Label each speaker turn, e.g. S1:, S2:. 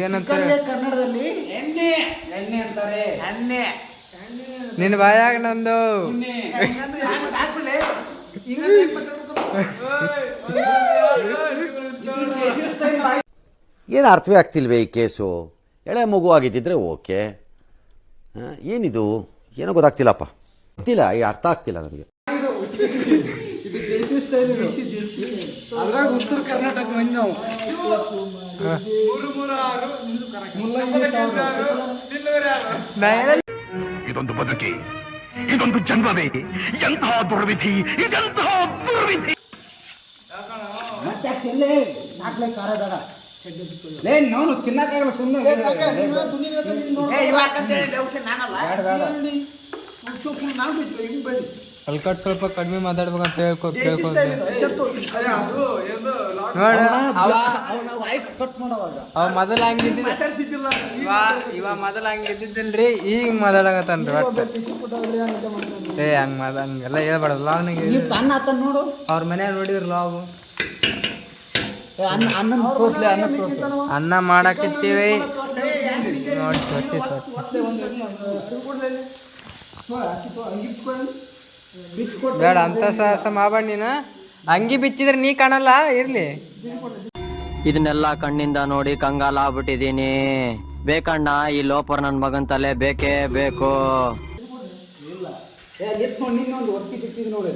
S1: ಏನಂತಾರೆ
S2: ಕನ್ನಡದಲ್ಲಿ ಎಣ್ಣೆ ಎಣ್ಣೆ ಅಂತಾರೆ. ಎಣ್ಣೆ
S1: ನಿನ್ನ ಬಾಯಾಗ ನಂದು
S3: ಏನು ಅರ್ಥವೇ ಆಗ್ತಿಲ್ವೇ ಈ ಕೇಸು? ಎಳೆ ಮಗು ಆಗಿದ್ದಿದ್ರೆ ಓಕೆ. ಏನಿದು ಏನೋ ಗೊತ್ತಾಗ್ತಿಲ್ಲಪ್ಪ, ಗೊತ್ತಿಲ್ಲ, ಈ ಅರ್ಥ ಆಗ್ತಿಲ್ಲ ನನಗೆ.
S2: ಉತ್ತರ ಕರ್ನಾಟಕ ಮಂದಿ ನಾವು.
S4: ಇದೊಂದು ಬದುಕಿ, ಇದೊಂದು ಜನ್ಮವೇ, ಎಂತಹ ದುರ್ವಿಧಿ, ಇದೆಂತಹ ದುರ್ವಿಧಿ.
S2: ನಾನು ತಿನ್ನಕ್ಕಾಗಲ್ಲ ಸುಮ್ಮನೆ.
S1: ಅಲ್ಕಟ್ ಸ್ವಲ್ಪ ಕಡಿಮೆ ಮಾತಾಡ್ಬೇಕಂತ ಕೇಳ್ಕೊತ ಅವ ಮೊದಲ ಹಂಗಿದ್ದಿದ್ದಿಲ್ಲ, ಇವ ಮೊದಲ ಹಂಗಿದ್ದಿದ್ದಿಲ್ರಿ, ಈಗ ಮಾತಾಡಕತ್ತನ್ರಿ ಒಟ್ಟು. ಹಂಗೆಲ್ಲ ಹೇಳ್ಬಾರ್ದಲ್ಲ ಅವನಿಗೆ. ಅವ್ರ ಮನ್ಯಾಗ ನೋಡಿದ್ರಲ್ಲ ಅವು ಅನ್ನ ಮಾಡಾಕಿರ್ತೀವಿ ನೋಡಿ. ಬೇಡ ಅಂತ ಸಾಹಸ ಮಾಡಬೇಡ ನೀನು. ಅಂಗಿ ಬಿಚ್ಚಿದ್ರೆ ನೀ ಕಾಣಲ್ಲ, ಇರ್ಲಿ.
S5: ಇದನ್ನೆಲ್ಲ ಕಣ್ಣಿಂದ ನೋಡಿ ಕಂಗಾಲ ಆಗ್ಬಿಟ್ಟಿದೀನಿ. ಬೇಕಣ್ಣ, ಈ ಲೋಪರ್ ನನ್ ಮಗನ್ ತಲೆ ಬೇಕೇ ಬೇಕು.
S2: ನೋಡಿ